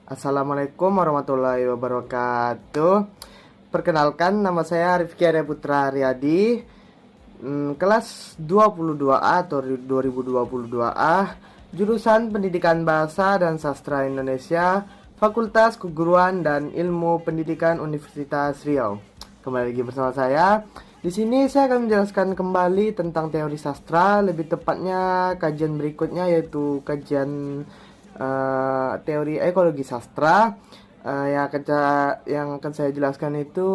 Assalamualaikum warahmatullahi wabarakatuh. Perkenalkan, nama saya Rifki Arya Putra Riyadi, kelas 22A atau 2022A, jurusan Pendidikan Bahasa dan Sastra Indonesia, Fakultas Keguruan dan Ilmu Pendidikan Universitas Riau. Kembali lagi bersama saya. Di sini saya akan menjelaskan kembali tentang teori sastra, lebih tepatnya kajian berikutnya yaitu kajian teori ekologi sastra. Yang akan saya jelaskan itu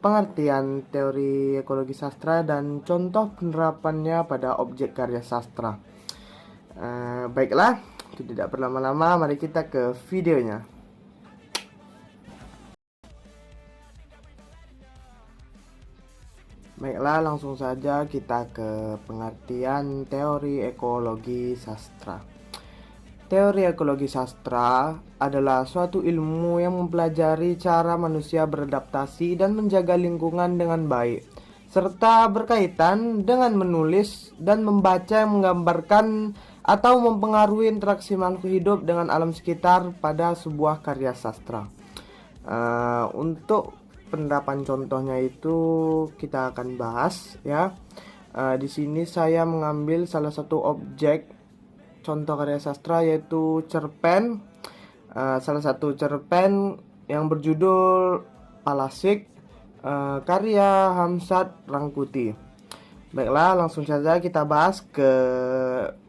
pengertian teori ekologi sastra dan contoh penerapannya pada objek karya sastra. Baiklah, tidak berlama-lama, mari kita ke videonya. Baiklah, langsung saja kita ke pengertian teori ekologi sastra. Teori ekologi sastra adalah suatu ilmu yang mempelajari cara manusia beradaptasi dan menjaga lingkungan dengan baik, serta berkaitan dengan menulis dan membaca yang menggambarkan atau mempengaruhi interaksi makhluk hidup dengan alam sekitar pada sebuah karya sastra. Untuk penerapan contohnya itu kita akan bahas ya. Di sini saya mengambil salah satu objek contoh karya sastra yaitu cerpen, salah satu cerpen yang berjudul Palasik, karya Hamsat Rangkuti. Baiklah, langsung saja kita bahas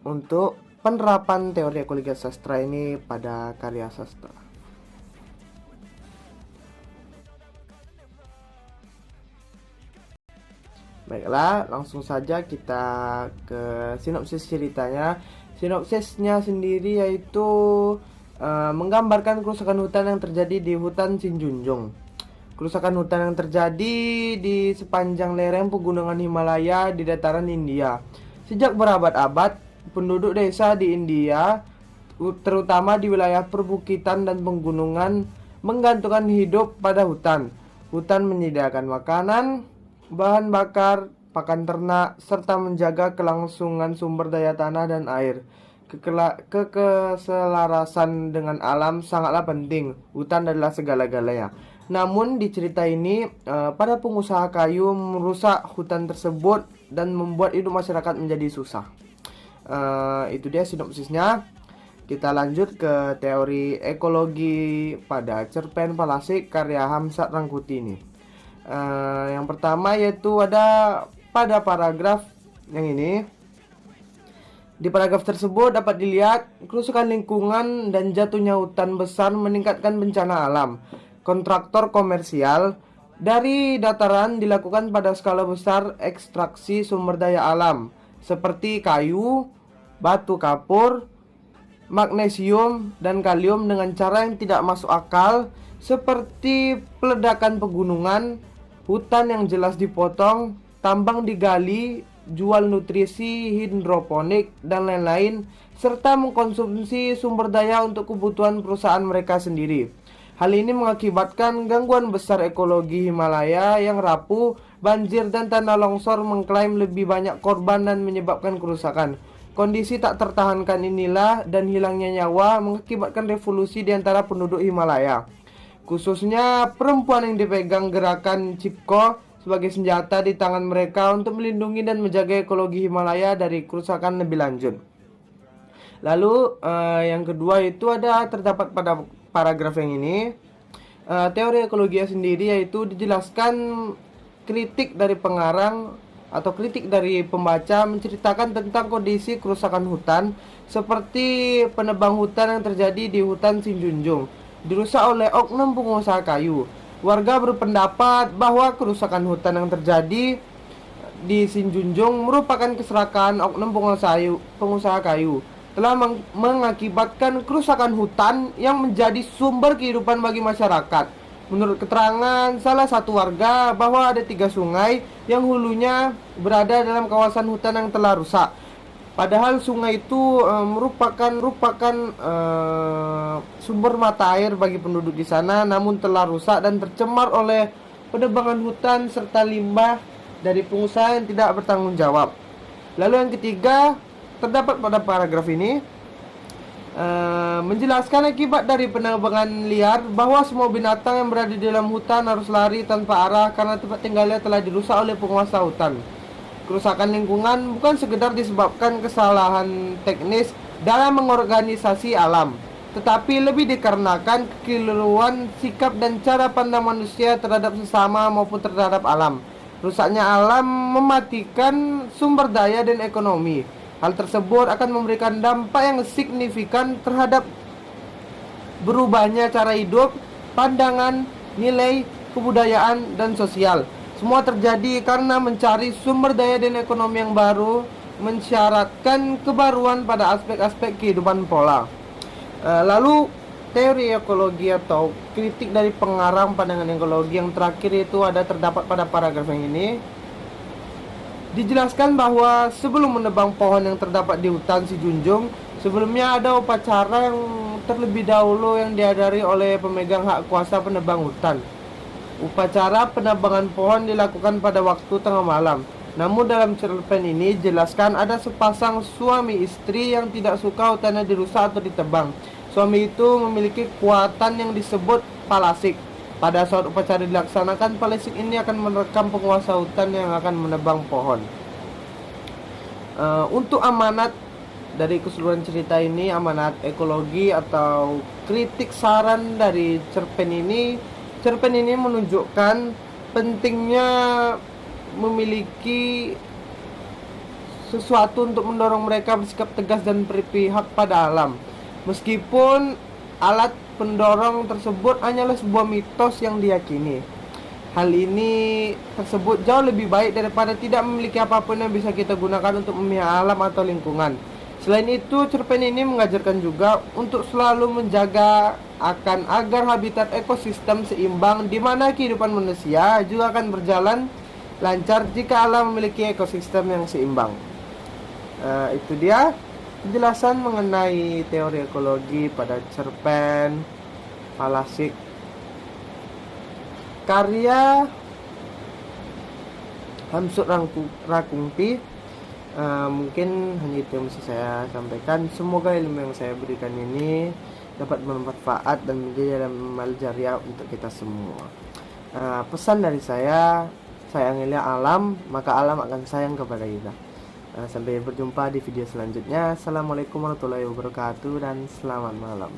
untuk penerapan teori ekologi sastra ini pada karya sastra. Baiklah, langsung saja kita ke sinopsis ceritanya. Sinopsisnya sendiri yaitu menggambarkan kerusakan hutan yang terjadi di hutan Sinjunjung. Kerusakan hutan yang terjadi di sepanjang lereng pegunungan Himalaya di dataran India. Sejak berabad-abad, penduduk desa di India, terutama di wilayah perbukitan dan pegunungan, menggantungkan hidup pada hutan. Hutan menyediakan makanan, bahan bakar, pakan ternak, serta menjaga kelangsungan sumber daya tanah dan air. Keselarasan dengan alam sangatlah penting. Hutan adalah segala-galanya. Namun di cerita ini, para pengusaha kayu merusak hutan tersebut dan membuat hidup masyarakat menjadi susah. Itu dia sinopsisnya. Kita lanjut ke teori ekologi pada cerpen Palasik karya Hamsat Rangkuti ini. Yang pertama yaitu ada pada paragraf yang ini. Di paragraf tersebut dapat dilihat kerusakan lingkungan dan jatuhnya hutan besar meningkatkan bencana alam. Kontraktor komersial dari dataran dilakukan pada skala besar ekstraksi sumber daya alam seperti kayu, batu kapur, magnesium, dan kalium dengan cara yang tidak masuk akal, seperti peledakan pegunungan, hutan yang jelas dipotong, tambang digali, jual nutrisi hidroponik, dan lain-lain, serta mengkonsumsi sumber daya untuk kebutuhan perusahaan mereka sendiri. Hal ini mengakibatkan gangguan besar ekologi Himalaya yang rapuh, banjir, dan tanah longsor mengklaim lebih banyak korban dan menyebabkan kerusakan. Kondisi tak tertahankan inilah dan hilangnya nyawa mengakibatkan revolusi di antara penduduk Himalaya, khususnya perempuan yang dipegang gerakan Chipko sebagai senjata di tangan mereka untuk melindungi dan menjaga ekologi Himalaya dari kerusakan lebih lanjut. Lalu yang kedua itu terdapat pada paragraf yang ini, teori ekologi sendiri yaitu dijelaskan kritik dari pengarang atau kritik dari pembaca menceritakan tentang kondisi kerusakan hutan seperti penebang hutan yang terjadi di hutan Sinjunjung dirusak oleh oknum pengusaha kayu. Warga berpendapat bahwa kerusakan hutan yang terjadi di Sinjunjung merupakan keserakaan oknum pengusaha kayu telah mengakibatkan kerusakan hutan yang menjadi sumber kehidupan bagi masyarakat. Menurut keterangan salah satu warga bahwa ada 3 sungai yang hulunya berada dalam kawasan hutan yang telah rusak. Padahal sungai itu merupakan sumber mata air bagi penduduk di sana, namun telah rusak dan tercemar oleh penebangan hutan serta limbah dari pengusaha yang tidak bertanggung jawab. Lalu yang ketiga terdapat pada paragraf ini, menjelaskan akibat dari penebangan liar bahwa semua binatang yang berada di dalam hutan harus lari tanpa arah karena tempat tinggalnya telah dirusak oleh penguasa hutan. Kerusakan lingkungan bukan sekedar disebabkan kesalahan teknis dalam mengorganisasi alam, tetapi lebih dikarenakan kekeliruan sikap dan cara pandang manusia terhadap sesama maupun terhadap alam. Rusaknya alam mematikan sumber daya dan ekonomi. Hal tersebut akan memberikan dampak yang signifikan terhadap berubahnya cara hidup, pandangan, nilai, kebudayaan, dan sosial. Semua terjadi karena mencari sumber daya dan ekonomi yang baru mensyaratkan kebaruan pada aspek-aspek kehidupan pola. Lalu teori ekologi atau kritik dari pengarang pandangan ekologi yang terakhir itu terdapat pada paragraf yang ini. Dijelaskan bahwa sebelum menebang pohon yang terdapat di hutan Si Junjung, sebelumnya ada upacara yang terlebih dahulu yang dihadiri oleh pemegang hak kuasa penebang hutan. Upacara penebangan pohon dilakukan pada waktu tengah malam. Namun dalam cerpen ini jelaskan ada sepasang suami istri yang tidak suka hutannya dirusak atau ditebang. Suami itu memiliki kekuatan yang disebut palasik. Pada saat upacara dilaksanakan, palasik ini akan merekam penguasa hutan yang akan menebang pohon. Untuk amanat dari keseluruhan cerita ini, amanat ekologi atau kritik saran dari cerpen ini menunjukkan pentingnya memiliki sesuatu untuk mendorong mereka bersikap tegas dan berpihak pada alam. Meskipun alat pendorong tersebut hanyalah sebuah mitos yang diyakini. Hal ini tersebut jauh lebih baik daripada tidak memiliki apapun yang bisa kita gunakan untuk memihak alam atau lingkungan. Selain itu, cerpen ini mengajarkan juga untuk selalu menjaga agar habitat ekosistem seimbang, di mana kehidupan manusia juga akan berjalan lancar jika alam memiliki ekosistem yang seimbang. Itu dia penjelasan mengenai teori ekologi pada cerpen Palasik karya Hamsud Rakungti. Mungkin hanya itu yang bisa saya sampaikan. Semoga ilmu yang saya berikan ini dapat bermanfaat dan menjadi amal jariah untuk kita semua. Pesan dari saya, sayangilah alam, maka alam akan sayang kepada kita. Sampai berjumpa di video selanjutnya. Assalamualaikum warahmatullahi wabarakatuh dan selamat malam.